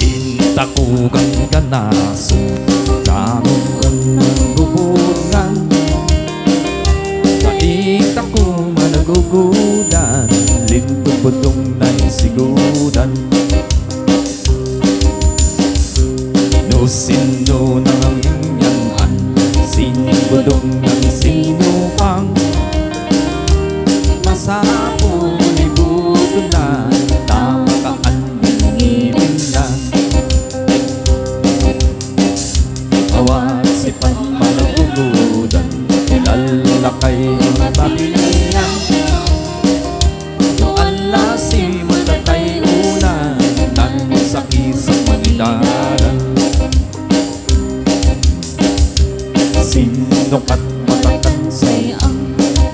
Intakugan ka na sa tanong ang nagubungan. Nakita ko managugulan, lintubudong na isigudan. No sino nang ingyanan, sinibudong ng sinupang. Masapo libudo na, tamakaan ng ibig na. Awat sipat managugulan, ilalakay ang babihan. Doon lasi matatay ulan, nan sa kisang magidaran. Sinukat matatansay ang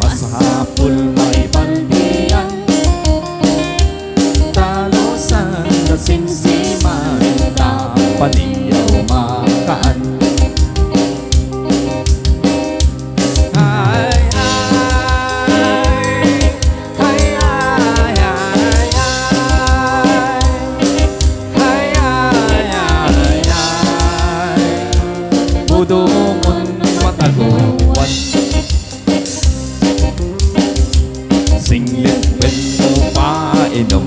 masahapol may baldiyan. Talosan na sinsiman, napaliyaw makaan. Budungon mataguan, singlit pwento painom,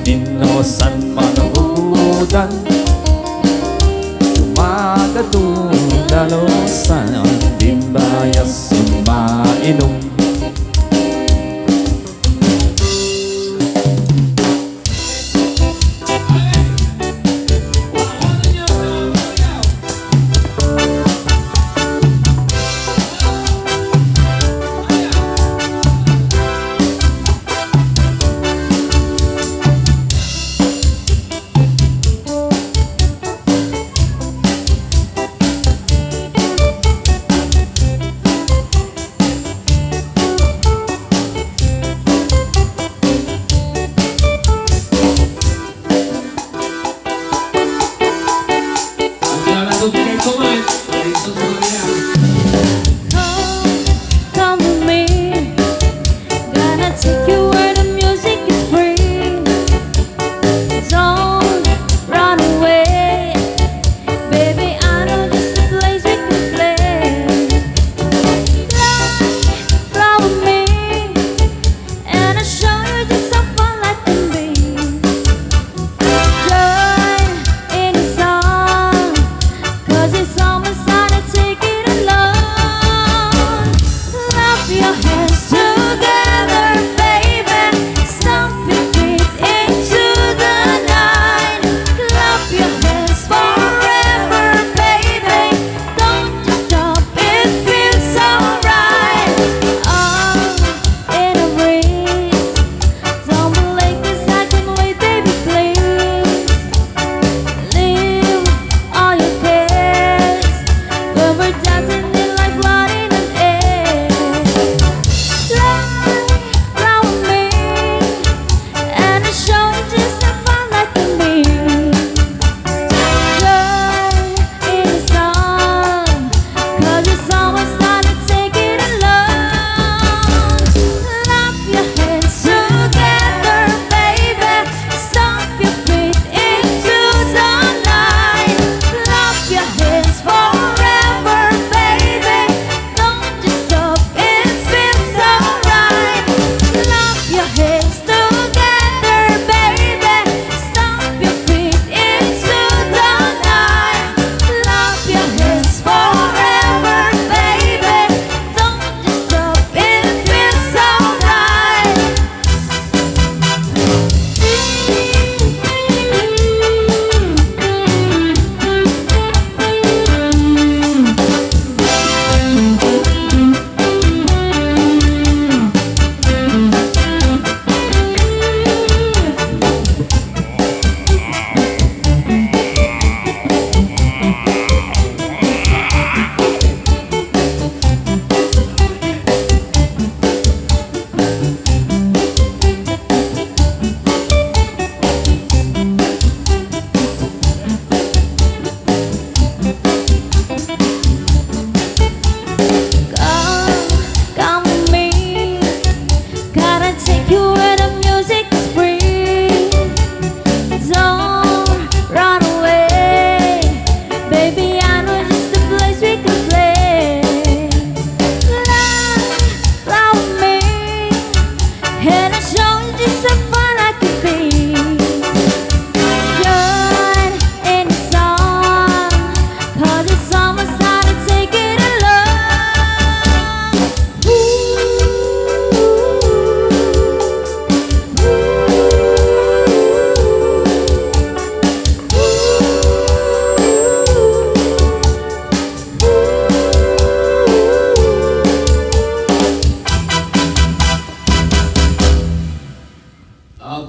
inosan managudan. Tumagatong dalosan,